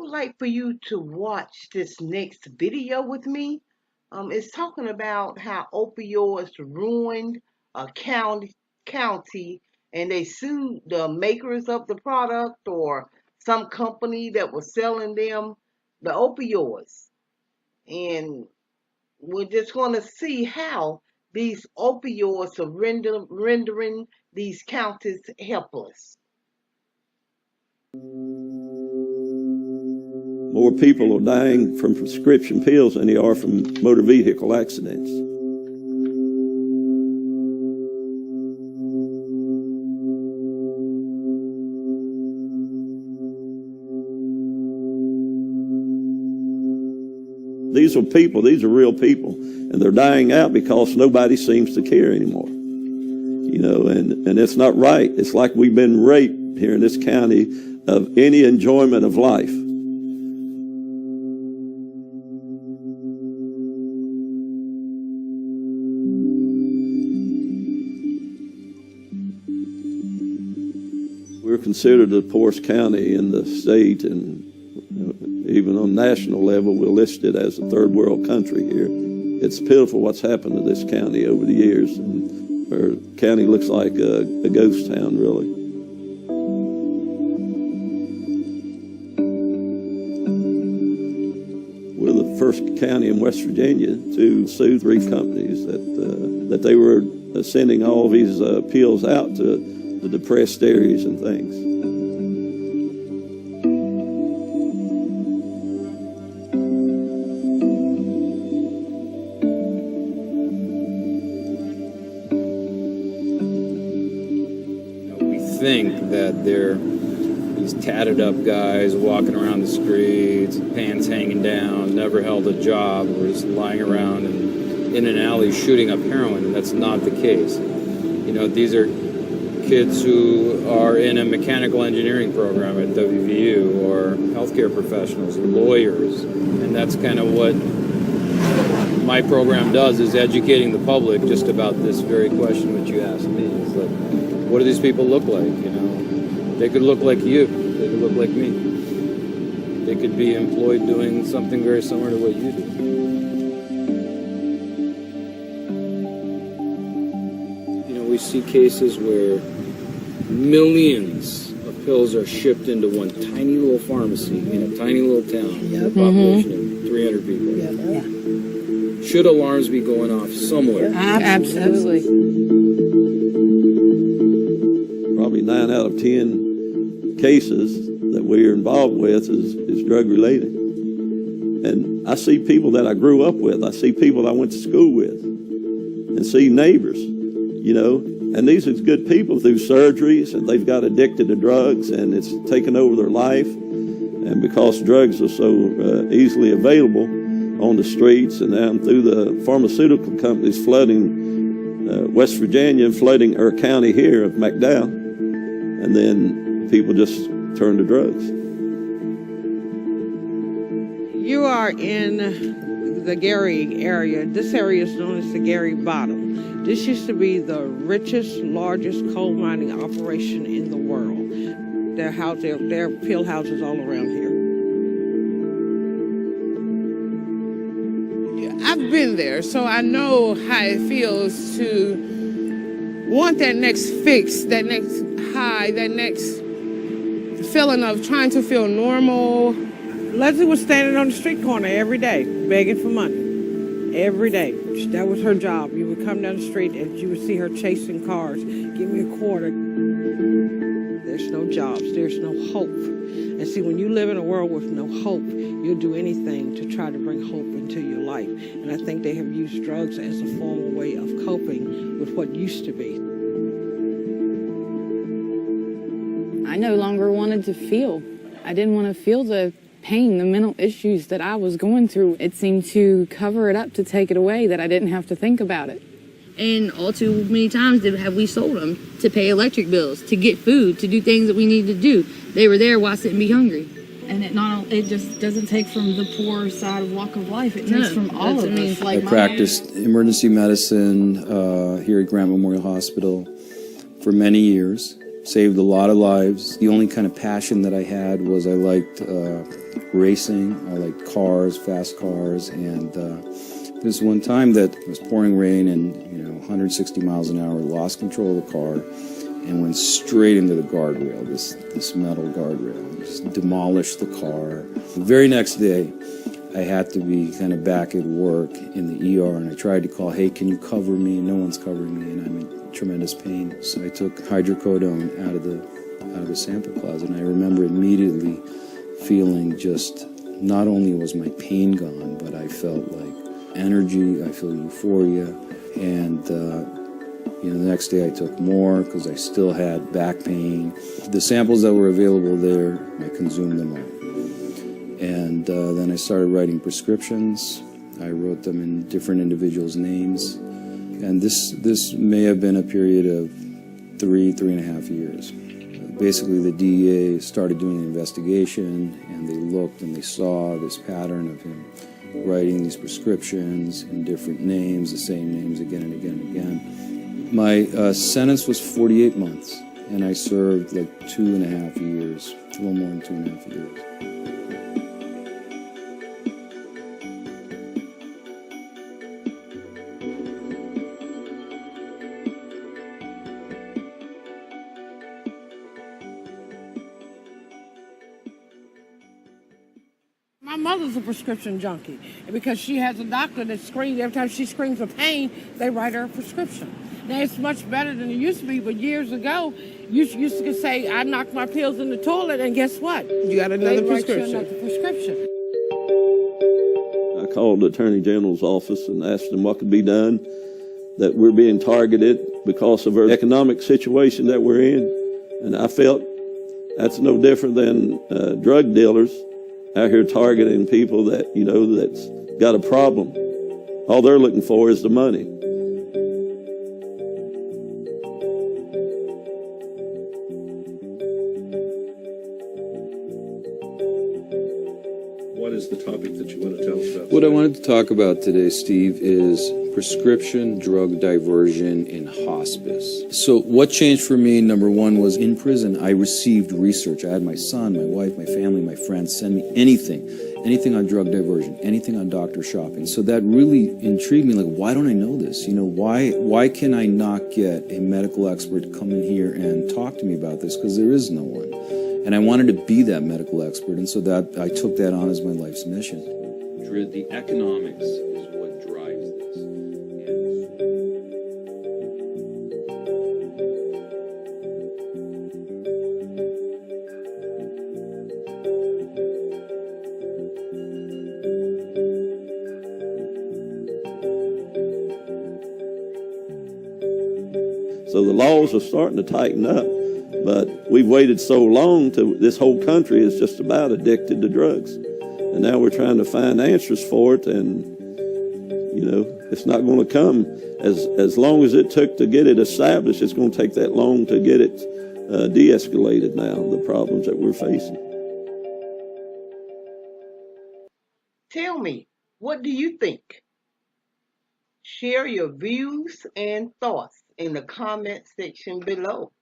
would like for you to watch this next video with me. It's talking about how opioids ruined a county, and they sued the makers of the product or some company that was selling them the opioids. And we're just going to see how these opioids are rendering these counties helpless. More people are dying from prescription pills than they are from motor vehicle accidents. These are people, these are real people, and they're dying out because nobody seems to care anymore. You know, and it's not right. It's like we've been raped here in this county of any enjoyment of life. We're considered the poorest county in the state, and even on national level, we're listed as a third world country here. It's pitiful what's happened to this county over the years, and our county looks like a ghost town, really. We're the first county in West Virginia to sue 3 companies that they were sending all these pills out to the depressed areas and things. We think that they're these tatted up guys walking around the streets, pants hanging down, never held a job, or just lying around in an alley shooting up heroin, and that's not the case. You know, these are kids who are in a mechanical engineering program at WVU, or healthcare professionals, or lawyers, and that's kind of what my program does, is educating the public just about this very question which you asked me. Is like, what do these people look like? You know, they could look like you, they could look like me, they could be employed doing something very similar to what you do. You know, we see cases where millions of pills are shipped into one tiny little pharmacy in a tiny little town with a population of 300 people. Yeah. Should alarms be going off somewhere? Absolutely. Probably 9 out of 10 cases that we're involved with is drug related. And I see people that I grew up with. I see people I went to school with, and see neighbors, you know. And these are good people through surgeries, and they've got addicted to drugs, and it's taken over their life. And because drugs are so easily available on the streets, and down through the pharmaceutical companies flooding West Virginia and flooding our county here of McDowell, and then people just turn to drugs. You are in the Gary area. This area is known as the Gary Bottom. This used to be the richest, largest coal mining operation in the world. There are pill houses all around here. I've been there, so I know how it feels to want that next fix, that next high, that next feeling of trying to feel normal. Leslie was standing on the street corner every day, begging for money. Every day. That was her job. You would come down the street and you would see her chasing cars. Give me a quarter. There's no jobs. There's no hope. And see, when you live in a world with no hope, you'll do anything to try to bring hope into your life. And I think they have used drugs as a formal way of coping with what used to be. I no longer wanted to feel. I didn't want to feel the pain, the mental issues that I was going through. It seemed to cover it up, to take it away, that I didn't have to think about it. And all too many times have we sold them to pay electric bills, to get food, to do things that we need to do. They were there, why sit and be hungry? And it just doesn't take from the poor side of walk of life. It takes from all of us. I practiced emergency medicine here at Grant Memorial Hospital for many years. saved a lot of lives. The only kind of passion that I had was I liked racing. I liked cars, fast cars, and there's one time that it was pouring rain and 160 miles an hour, lost control of the car and went straight into the guardrail, this metal guardrail, just demolished the car. The very next day, I had to be kind of back at work in the ER, and I tried to call, hey, can you cover me? No one's covering me, and I'm in tremendous pain. So I took hydrocodone out of the sample closet, and I remember immediately feeling just, not only was my pain gone, but I felt like energy, I feel euphoria, and the next day I took more because I still had back pain. The samples that were available there, I consumed them all. And then I started writing prescriptions. I wrote them in different individuals' names. And this may have been a period of 3.5 years. Basically, the DEA started doing an investigation, and they looked and they saw this pattern of him writing these prescriptions in different names, the same names again and again and again. My sentence was 48 months, and I served like 2.5 years, a little more than 2.5 years. My mother's a prescription junkie, and because she has a doctor that screams, every time she screams of pain, they write her a prescription. Now, it's much better than it used to be, but years ago, you used to say, I knocked my pills in the toilet, and guess what? You got another prescription. Another prescription. I called the Attorney General's office and asked them what could be done, that we're being targeted because of our economic situation that we're in. And I felt that's no different than drug dealers out here targeting people that, that's got a problem. All they're looking for is the money. What is the topic that you want to tell us about? What I wanted to talk about today, Steve, is prescription drug diversion in hospice. So what changed for me, number one, was in prison, I received research. I had my son, my wife, my family, my friends send me anything on drug diversion, anything on doctor shopping. So that really intrigued me, like, why don't I know this? Why can I not get a medical expert to come in here and talk to me about this? Because there is no one. And I wanted to be that medical expert, and so that I took that on as my life's mission. The economics is what drives this. So the laws are starting to tighten up, but we've waited so long to, this whole country is just about addicted to drugs. And now we're trying to find answers for it, and, it's not going to come. As long as it took to get it established, it's going to take that long to get it de-escalated now, the problems that we're facing. Tell me, what do you think? Share your views and thoughts in the comment section below.